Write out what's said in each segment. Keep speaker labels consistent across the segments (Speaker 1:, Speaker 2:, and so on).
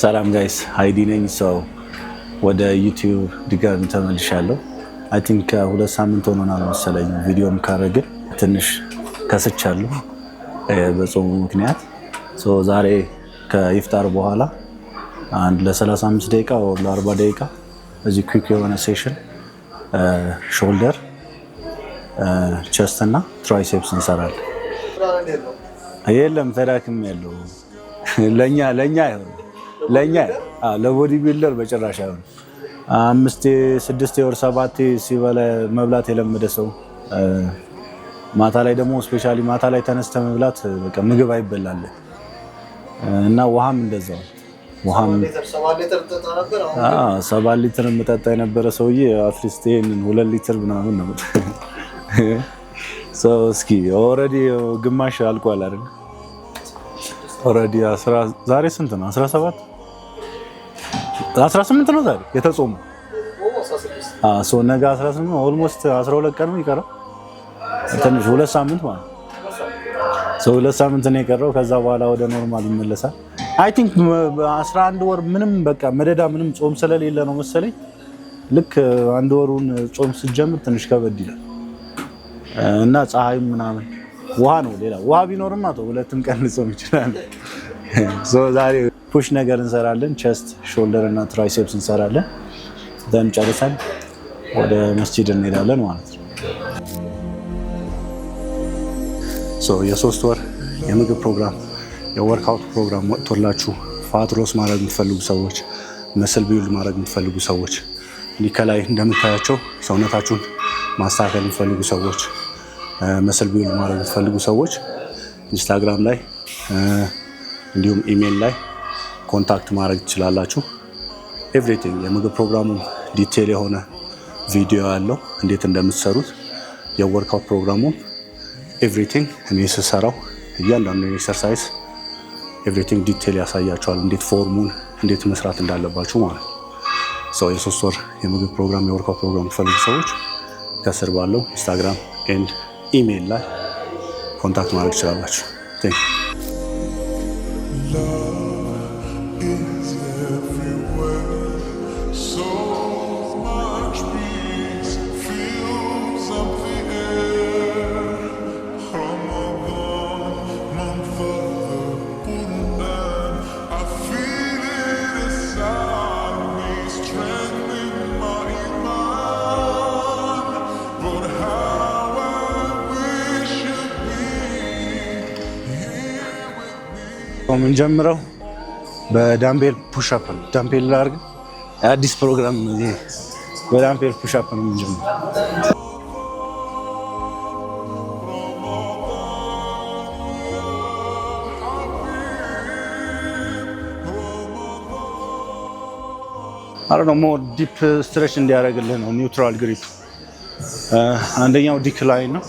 Speaker 1: ሰላም ጋይስ ሃይዲ ነኝ። ሰው ወደ ዩቲዩብ ድጋሚ ተመልሻለሁ። አይ ቲንክ ሁለት ሳምንት ሆኖናል መሰለኝ ቪዲዮም ካረግን ትንሽ ከስቻለሁ በጾሙ ምክንያት። ዛሬ ከኢፍጣር በኋላ አንድ ለ35 ደቂቃ ወይ ለ40 ደቂቃ እዚህ ኩክ የሆነ ሴሽን ሾልደር፣ ቸስት እና ትራይሴፕስ እንሰራለን። የለም ተዳክም ያለው ለኛ አይሆን ለኛ ለቦዲ ቢልደር በጭራሽ አይሆን። 5 6 ወር 7 ሲበላ መብላት የለመደ ሰው ማታ ላይ ደግሞ ስፔሻሊ ማታ ላይ ተነስተ መብላት በቃ ምግብ አይበላል እና ውሃም እንደዛው ውሃም 7 ሊትር መጠጣ የነበረ ሰውዬ አትሊስት ይሄንን 2 ሊትር ምናምን ነው። እስኪ ኦልሬዲ ግማሽ አልቋል አይደል? ኦልሬዲ ዛሬ ስንት ነው? 18 ነው ዛሬ የተጾሙ። ነገ 18 ኦልሞስት 12 ቀን ነው ይቀረው። ትንሽ 2 ሳምንት ማለት ነው። 2 ሳምንት ነው የቀረው። ከዛ በኋላ ወደ ኖርማል ይመለሳል። አይ ቲንክ 11 ወር ምንም በቃ መደዳ ምንም ጾም ስለሌለ ነው መሰለኝ። ልክ 1 ወሩን ጾም ሲጀምር ትንሽ ከበድ ይላል እና ፀሐይም ምናምን ውሃ ነው። ሌላ ውሃ ቢኖርማ ተው 2 ቀን ልጾም ይችላል። ዛሬ ፑሽ ነገር እንሰራለን። ቸስት፣ ሾልደር እና ትራይሴፕስ እንሰራለን። ደን ጨርሰን ወደ መስጂድ እንሄዳለን ማለት ነው። የ3 ወር የምግብ ፕሮግራም የወርክአውት ፕሮግራም ወጥቶላችሁ ፋት ሎስ ማድረግ የምትፈልጉ ሰዎች፣ መስል ቢውልድ ማድረግ የምትፈልጉ ሰዎች፣ እንዲህ ከላይ እንደምታያቸው ሰውነታችሁን ማስተካከል የምትፈልጉ ሰዎች፣ መስል ቢውልድ ማድረግ የምትፈልጉ ሰዎች ኢንስታግራም ላይ እንዲሁም ኢሜል ላይ ኮንታክት ማድረግ ትችላላችሁ። ኤቭሪቲንግ የምግብ ፕሮግራሙ ዲቴል የሆነ ቪዲዮ ያለው እንዴት እንደምትሰሩት የወርክአውት ፕሮግራሙ ኤቭሪቲንግ እኔ ስሰራው እያንዳንዱ ኤክሰርሳይዝ ኤቭሪቲንግ ዲቴል ያሳያችኋል። እንዴት ፎርሙን እንዴት መስራት እንዳለባችሁ ማለት ነው። የ3 ወር የምግብ ፕሮግራም የወርክአውት ፕሮግራም የምትፈልጉ ሰዎች ከስር ባለው ኢንስታግራም ኤንድ ኢሜል ላይ ኮንታክት ማድረግ ትችላላችሁ። የምንጀምረው በዳምቤል ፑሽአፕ ነው። ዳምቤል ላርግ አዲስ ፕሮግራም ነው ይሄ። በዳምቤል ፑሽአፕ ነው የምንጀምረው። አረ ሞር ዲፕ ስትሬች እንዲያደርግልህ ነው። ኒውትራል ግሪፕ አንደኛው ዲክላይን ነው።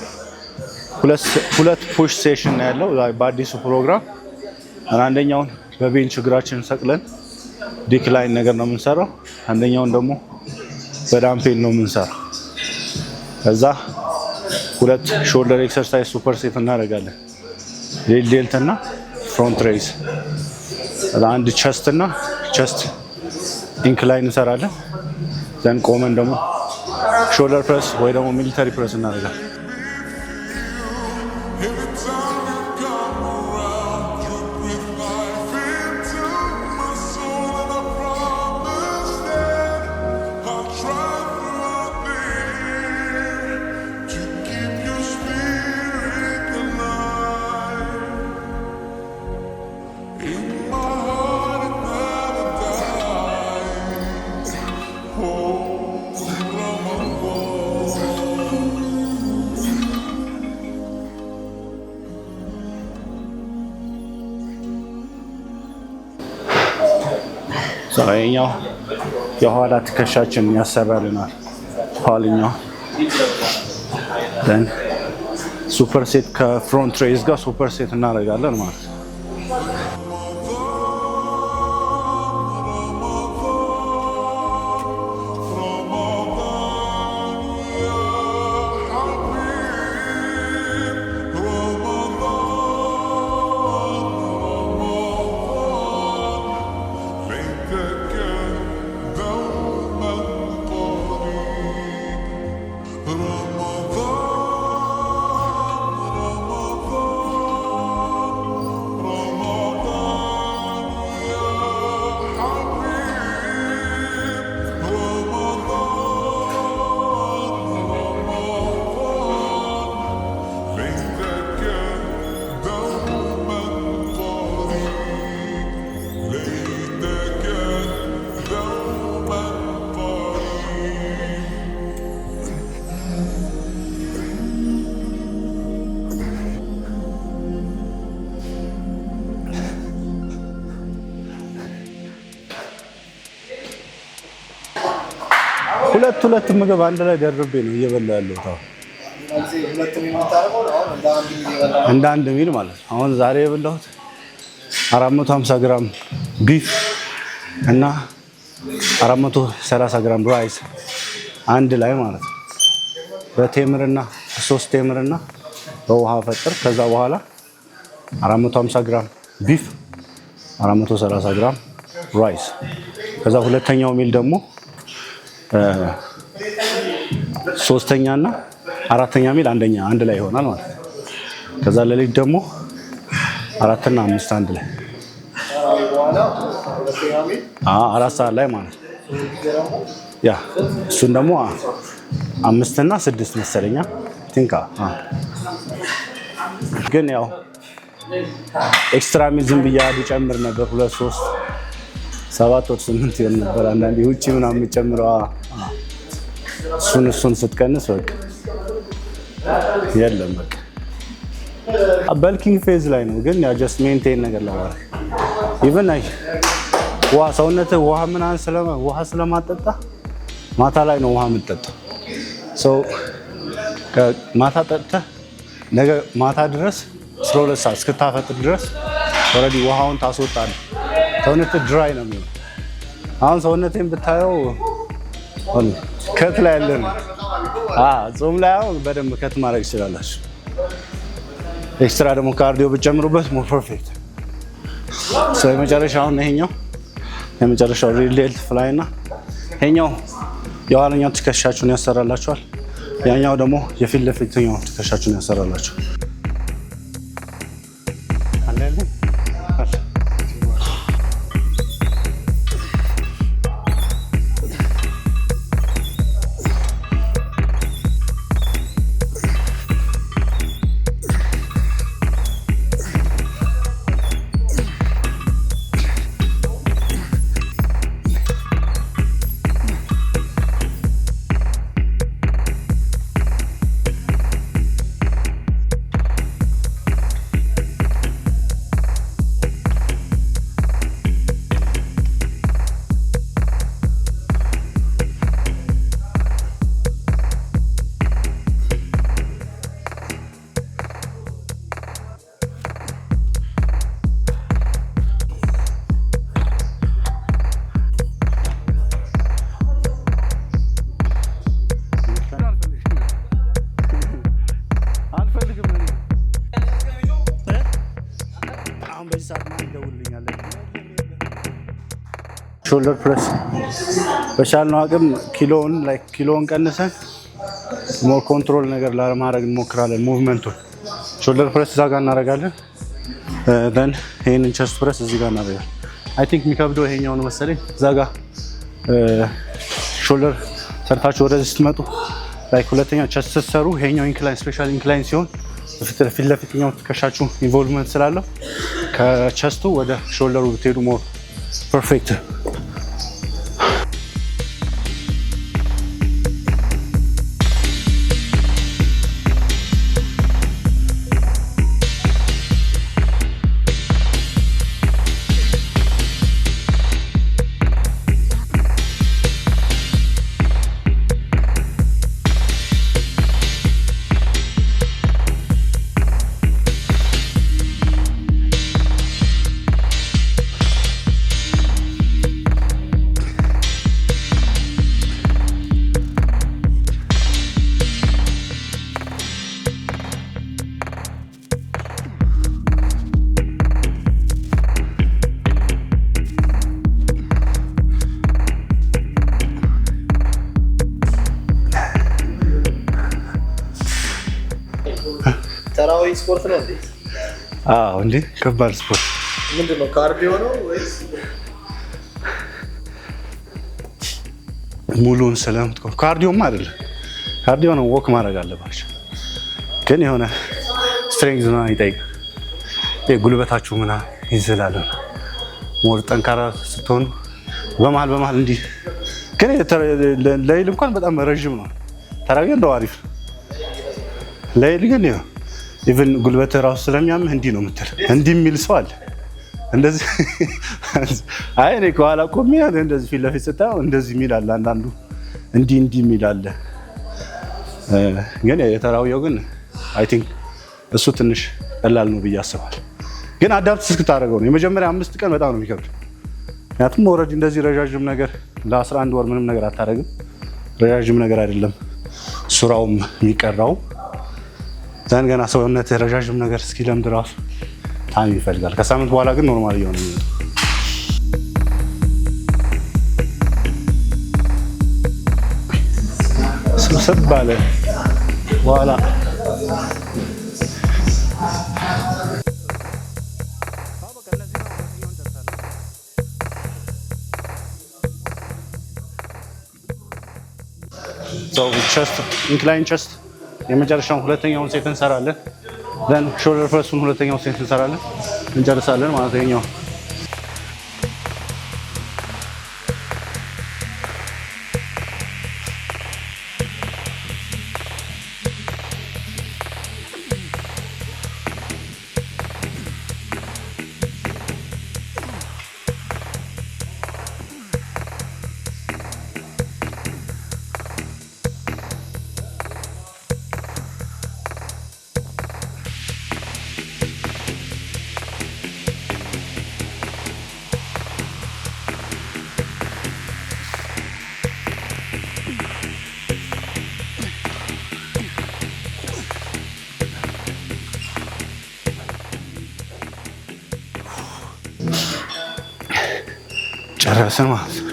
Speaker 1: ሁለት ፑሽ ሴሽን ነው ያለው በአዲሱ ፕሮግራም። አንደኛውን በቤንች እግራችንን ሰቅለን ዲክላይን ነገር ነው የምንሰራው። አንደኛውን ደግሞ በዳምፔል ነው የምንሰራው። ከዛ 2 ሾልደር ኤክሰርሳይዝ ሱፐር ሴት እናደርጋለን። ዴልት እና ፍሮንት ሬይዝ። አንድ ቸስት እና ቸስት ኢንክላይን እንሰራለን። ዘን ቆመን ደግሞ ሾልደር ፕሬስ ወይ ደግሞ ሚሊተሪ ፕሬስ እናደርጋለን። ይሄኛው የኋላ ትከሻችን ያሰራልናል። ኋለኛው ደን ሱፐር ሴት ከፍሮንት ሬይዝ ጋር ሱፐር ሴት እናደርጋለን ማለት ነው። ሁለት ምግብ አንድ ላይ ደርቤ ነው እየበላ ያለው ታው እንደ አንድ ሚል ማለት ነው። አሁን ዛሬ የበላሁት 450 ግራም ቢፍ እና 430 ግራም ራይስ አንድ ላይ ማለት ነው። በቴምርና 3 ቴምርና በውሃ ፈጥር። ከዛ በኋላ 450 ግራም ቢፍ 430 ግራም ራይስ። ከዛ ሁለተኛው ሚል ደግሞ ሶስተኛ እና አራተኛ ሚል አንድ ላይ ይሆናል ማለት ነው። ከዛ ለሊት ደግሞ 4 እና 5 አንድ ላይ 4 ሰዓት ላይ ማለት ነው። ያ እሱን ደግሞ 5 እና 6 መሰለኛ ቲንካ ግን ያው ኤክስትራ ሚል ዝም ብያ ጨምር ነበር 2 3 7 ወር 8 ይሆን ነበር አንዳንዴ ውጪ ምናምን የምጨምረው እሱን ስትቀንስ በቃ የለም በቃ በልኪንግ ፌዝ ላይ ነው። ግን ያ ጀስት ሜንቴን ነገር ለማድረግ ኢቭን ውሃ ሰውነትህ ውሃ ስለማጠጣ ማታ ላይ ነው ውሃ የምትጠጣው። ማታ ጠጥተህ ነገ ማታ ድረስ 12 ሰዓት እስክታፈጥር ድረስ ኦልሬዲ ውሃውን ታስወጣለህ። ሰውነትህ ድራይ ነው የሚሆነው። አሁን ሰውነቴን ብታየው ከት ላይ ያለ ነው። ጾም ላይ አሁን በደንብ ከት ማድረግ ይችላላችሁ። ኤክስትራ ደግሞ ካርዲዮ ብትጨምሩበት ሞር ፐርፌክት። የመጨረሻውን ይሄኛው የመጨረሻው ሪል ዴልት ፍላይ እና ይሄኛው የኋለኛው ትከሻችሁን ያሰራላችኋል። ያኛው ደግሞ የፊት ለፊተኛው ትከሻችሁን ያሰራላችኋል። ሾልደር ፕሬስ በቻልነው አቅም ኪሎውን ቀንሰን ሞር ኮንትሮል ነገር ለማድረግ እንሞክራለን። ሙቭመንቱን ሾልደር ፕሬስ እዛ ጋር እናደርጋለን። ደን ይሄንን ቸስት ፕሬስ እዚህ ጋር እናደርጋለን። አይ ቲንክ የሚከብደው ይሄኛው ነው መሰለኝ። እዛ ጋር ሾልደር ሰርታችሁ ወደዚህ ስትመጡ ሁለተኛው ቸስት ስትሰሩ ይሄኛው ኢንክላይን ስፔሻል ኢንክላይን ሲሆን ፊት ለፊትኛው ትከሻችሁ ኢንቮልቭመንት ስላለው ከቸስቱ ወደ ሾልደሩ ብትሄዱ ሞር ፐርፌክት።
Speaker 2: ስፖርት ነው እንዴ?
Speaker 1: አዎ እንዴ ከባድ ስፖርት
Speaker 2: ምንድነው? ካርዲዮ ነው ወይስ
Speaker 1: ሙሉን ስለምትቆ ካርዲዮም አይደለም። ካርዲዮ ነው ወክ ማድረግ አለባቸው፣ ግን የሆነ ስትሬንግዝ ነው ይጠይቃል። ጉልበታችሁ ምና ይዝላል። ሞር ጠንካራ ስትሆኑ በመሀል እንዲህ ግን ለይል እንኳን በጣም ረዥም ነው። ተራዊ እንደው አሪፍ ለይል ግን ይኸው ኢቭን ጉልበት ራሱ ስለሚያምህ እንዲህ ነው የምትል እንዲህ የሚል ሰው አለ። እንደዚህ አይ እኔ ከኋላ ቆሜ እንደዚህ ፊት ለፊት ስታየው እንደዚህ የሚል አለ። አንዳንዱ እንዲህ የሚል አለ። ግን የተራዊው ግን አይ ቲንክ እሱ ትንሽ ቀላል ነው ብዬ አስባለሁ። ግን አዳፕት እስክታደርገው ነው። የመጀመሪያ 5 ቀን በጣም ነው የሚከብድ። ምክንያቱም ኦልሬዲ እንደዚህ ረዣዥም ነገር ለ11 ወር ምንም ነገር አታደርግም። ረዣዥም ነገር አይደለም ሱራውም የሚቀራው ዘን ገና ሰውነት ረዣዥም ነገር እስኪለምድ ራሱ ታይም ይፈልጋል። ከሳምንት በኋላ ግን ኖርማል እየሆነ ነው። ስብሰብ ባለ በኋላ ቸስት ኢንክላይን ቸስት የመጨረሻውን ሁለተኛውን ሴት እንሰራለን። ዘን ሾልደር ፕሬሱን ሁለተኛውን ሴት እንሰራለን፣ እንጨርሳለን ማለት ነው። ጨረስን ማለት ነው።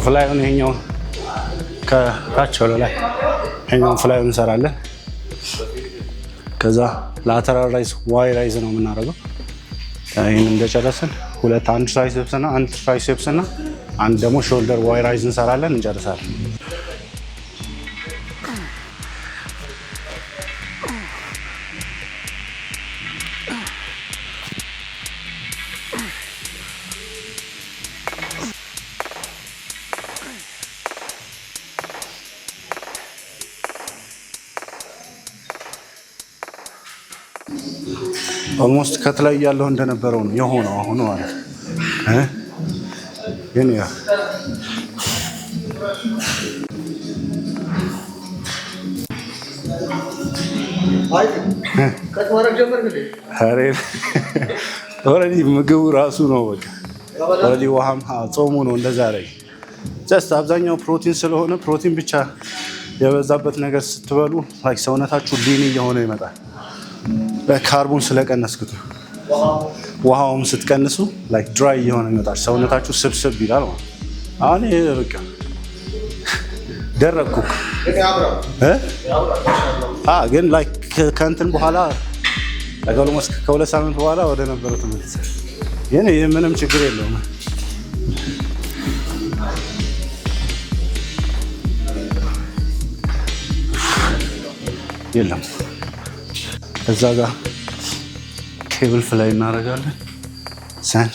Speaker 1: ፍላዩን ይሄኛውን ከታች ወደ ላይ ይሄኛውን ፍላዩን እንሰራለን። ከዛ ላተራል ራይዝ ዋይ ራይዝ ነው የምናደርገው። ይህን እንደጨረስን አንድ ትራይሴፕስ እና አንድ ደግሞ ሾልደር ዋይ ራይዝ እንሰራለን፣ እንጨርሳለን። ኦልሞስት ከትላይ ያለው እንደነበረው ነው የሆነው አሁን ማለት ግን ያ ኦልሬዲ ምግቡ ራሱ ነው በቃ ኦልሬዲ ውሃም ጾሙ ነው እንደዛ ላይ ጀስት አብዛኛው ፕሮቲን ስለሆነ ፕሮቲን ብቻ የበዛበት ነገር ስትበሉ ላይክ ሰውነታችሁ ሊን እየሆነ ይመጣል። ካርቦን ስለቀነስኩት ውሃውም ስትቀንሱ ላይክ ድራይ እየሆነ ይመጣል። ሰውነታችሁ ስብስብ ይላል ማለት አሁን ይሄ በቃ ደረቅኩ ግን ላይክ ከእንትን በኋላ ኦልሞስት ከ2 ሳምንት በኋላ ወደ ነበረው ተመልሰን ግን ይሄ ምንም ችግር የለውም። የለም እዛ ጋር ኬብል ፍላይ እናደርጋለን። ሰን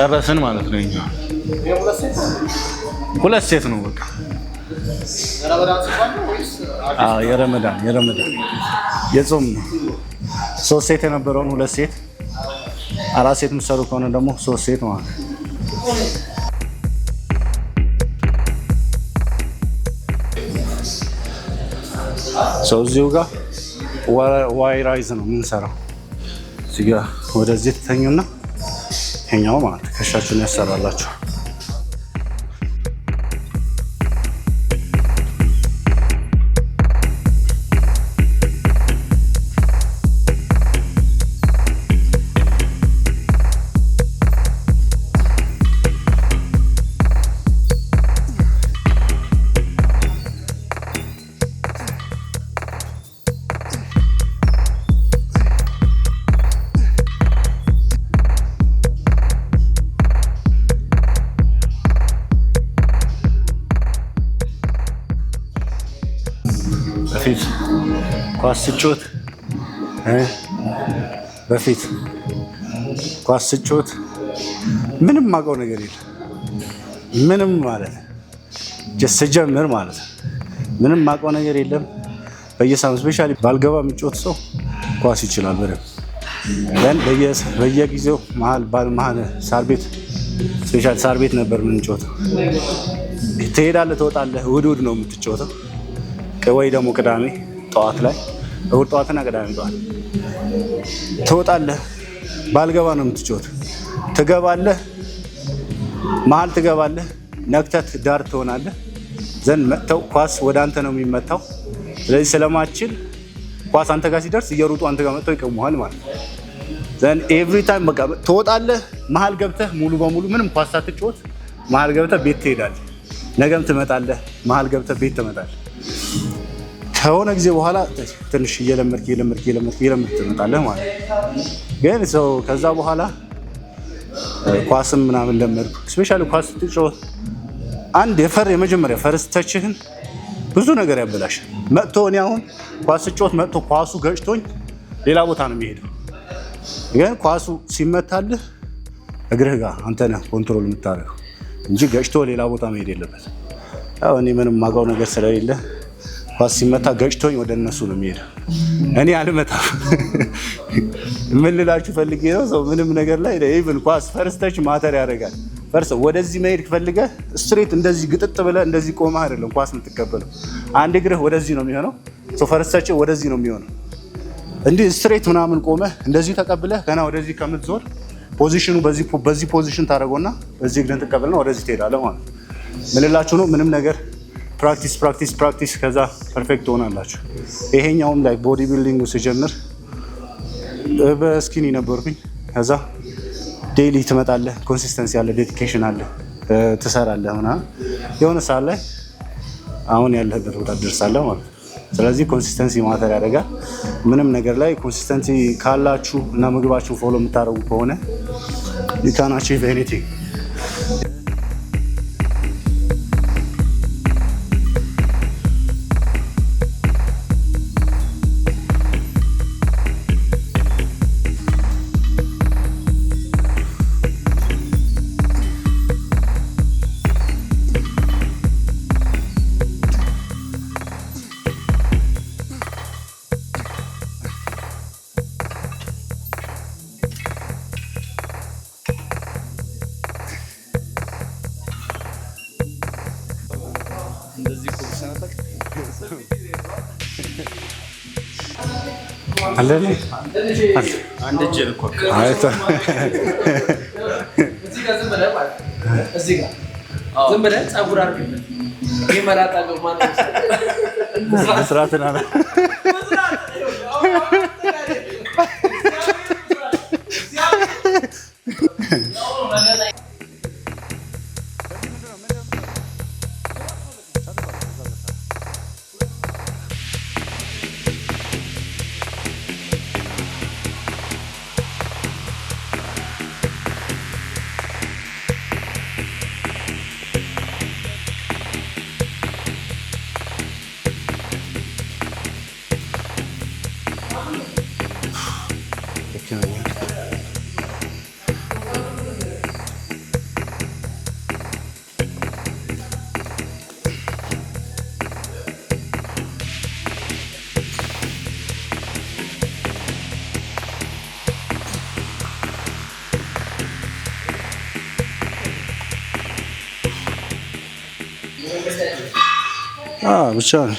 Speaker 1: ጨረስን ማለት ነው። እኛ ሁለት ሴት ነው በቃ። የረመዳን የጾም ነው። 3 ሴት የነበረውን 2 ሴት፣ 4 ሴት የምትሰሩ ከሆነ ደግሞ 3 ሴት ማለት ነው። እዚሁ ጋር ዋይ ራይዝ ነው የምንሰራው። እዚህ ጋር ወደዚህ ትተኙና ይሄኛው ማለት ከሻችሁን ያሰራላችሁ። በፊት ኳስ ስጮት ምንም ማውቀው ነገር የለም። ምንም ማለት ስጀምር ማለት ምንም ማውቀው ነገር የለም። በየሳምንት ስፔሻሊ ባልገባ የሚጮት ሰው ኳስ ይችላል በደምብ። ግን በየጊዜው መሀል ሳር ቤት ስፔሻሊ ሳር ቤት ነበር የምንጮተው። ትሄዳለህ፣ ትወጣለህ። እሑድ ነው የምትጮተው ወይ ደግሞ ቅዳሜ ጠዋት ላይ፣ እሑድ ጠዋትና ቅዳሜ ጠዋት ትወጣለህ። ባልገባ ነው የምትጮት። ትገባለህ፣ መሀል ትገባለህ፣ ነክተት ዳር ትሆናለህ። ዘንድ መጥተው ኳስ ወደ አንተ ነው የሚመታው። ስለዚህ ስለማችል ኳስ አንተ ጋር ሲደርስ እየሩጡ አንተ ጋር መጥተው ይቀሙሃል ማለት ነው። ዘንድ ኤቭሪ ታይም በቃ ትወጣለህ፣ መሀል ገብተህ ሙሉ በሙሉ ምንም ኳስ ሳትጮት መሀል ገብተህ ቤት ትሄዳለህ። ነገም ትመጣለህ፣ መሀል ገብተህ ቤት ትመጣለህ። ከሆነ ጊዜ በኋላ ትንሽ እየለመድክ ትመጣለህ ማለት ነው። ግን ሰው ከዛ በኋላ ኳስም ምናምን ለመድኩ። ስፔሻሊ ኳስ ስትጮት አንድ የመጀመሪያ ፈርስት ተችህን ብዙ ነገር ያበላሻል። መጥቶ እኔ አሁን ኳስ ስጮት መጥቶ ኳሱ ገጭቶኝ ሌላ ቦታ ነው የሚሄደው። ግን ኳሱ ሲመታልህ እግርህ ጋር አንተ ነህ ኮንትሮል የምታደርገው እንጂ ገጭቶ ሌላ ቦታ መሄድ የለበት። ያው እኔ ምንም ማውቀው ነገር ስለሌለ ኳስ ሲመታ ገጭቶኝ ወደ እነሱ ነው የሚሄደው። እኔ አልመታም። ምን ልላችሁ ፈልጌ ነው፣ ሰው ምንም ነገር ላይ ኢቭን ኳስ ፈርስት ተች ማተር ያደርጋል። ፈርስት ወደዚህ መሄድ ፈልገህ ስትሬት እንደዚህ ግጥጥ ብለህ እንደዚህ ቆመህ አይደለም ኳስ የምትቀበለው። አንድ እግርህ ወደዚህ ነው የሚሆነው፣ ሰው ፈርስት ተች ወደዚህ ነው የሚሆነው። እንዲህ ስትሬት ምናምን ቆመህ እንደዚህ ተቀብለህ ገና ወደዚህ ከምትዞር ፖዚሽኑ በዚህ ፖዚሽን ታደርገውና በዚህ እግርን ትቀበልና ወደዚህ ትሄዳለህ ማለት ነው። ምን ልላችሁ ነው፣ ምንም ነገር ፕራክቲስ ከዛ ፐርፌክት ትሆናላችሁ። ይሄኛውም ላይ ቦዲ ቢልዲንግ ስጀምር በስኪኒ ነበርኩኝ። ከዛ ዴይሊ ትመጣለህ፣ ኮንሲስተንሲ አለ፣ ዴዲኬሽን አለ፣ ትሰራለህ ምናምን የሆነ ሰዓት ላይ አሁን ያለህበት ቦታ ትደርሳለህ ማለት ነው። ስለዚህ ኮንሲስተንሲ ማተር ያደርጋል። ምንም ነገር ላይ ኮንሲስተንሲ ካላችሁ እና ምግባችሁን ፎሎ የምታደርጉ ከሆነ you can achieve anything። አለኝ አንድ እጄ ልኮ አይታ እዚህ ጋር ዝም ብለህ ፀጉር አድርግለት ይመራጣ ነው ማለት ነው። መስራትና ብቻ ነው።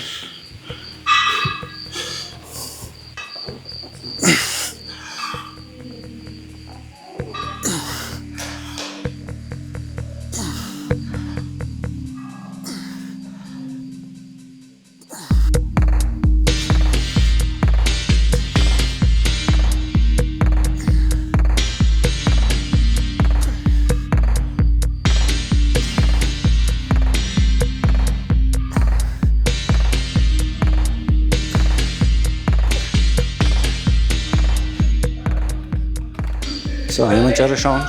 Speaker 1: የመጨረሻውን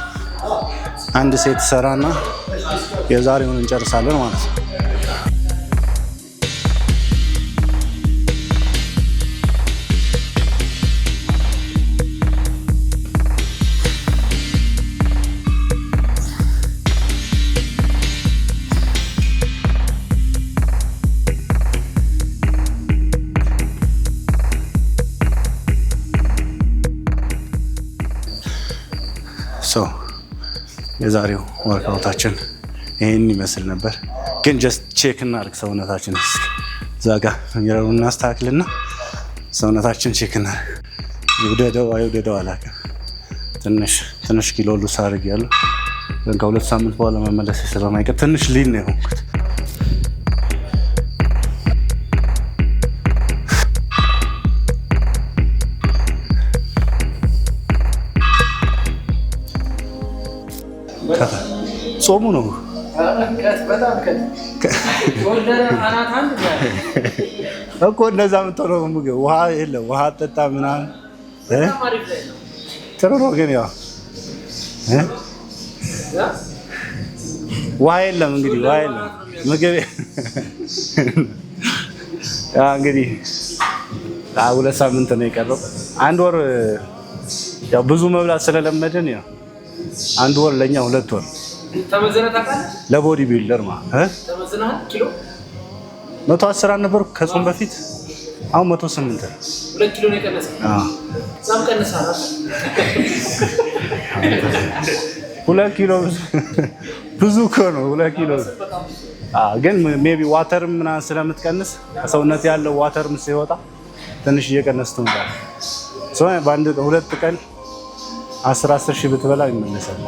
Speaker 1: አንድ ሴት ሰራና የዛሬውን እንጨርሳለን ማለት ነው። የዛሬው ወርክአውታችን ይሄን ይመስል ነበር። ግን ጀስት ቼክ እናድርግ ሰውነታችን። እስኪ እዛ ጋር ሚረሩን እናስተካክልና ሰውነታችን ቼክ እናድርግ። ይውደደው አይውደደው አላውቅም። ትንሽ ኪሎ ሉስ አድርጌያለሁ። ግን ከ2 ሳምንት በኋላ መመለስ ስለማይቀር ትንሽ ሊን ነው የሆንኩት። ጾሙ ነው እኮ እንደዛ የምትሆነው ምግብ ውሃ የለም። ውሃ ጠጣ ምናምን ጥሩ ነው። ግን ያው ውሃ የለም እንግዲህ ውሃ የለም ምግብ እንግዲህ 2 ሳምንት ነው የቀረው። 1 ወር ያው ብዙ መብላት ስለለመድን ያው 1 ወር ለኛ 2 ወር
Speaker 3: ተመዘነ ታውቃለህ?
Speaker 1: ለቦዲ ቢልደር ማለት
Speaker 3: ተመዘነሃል? ኪሎ
Speaker 1: 110 አልነበርኩ ከጾም በፊት። አሁን 108 ነው።
Speaker 3: 2 ኪሎ ነው የቀነሰው። ዛም ቀንሰሃል።
Speaker 1: 2 ኪሎ ብዙ እኮ ነው 2 ኪሎ። ግን ሜቢ ዋተርም ምናምን ስለምትቀንስ ከሰውነት ያለው ዋተርም ሲወጣ ትንሽ እየቀነስክ ትመጣለህ። በአንድ 2 ቀን 10 ሺህ ብትበላ ይመለሳል።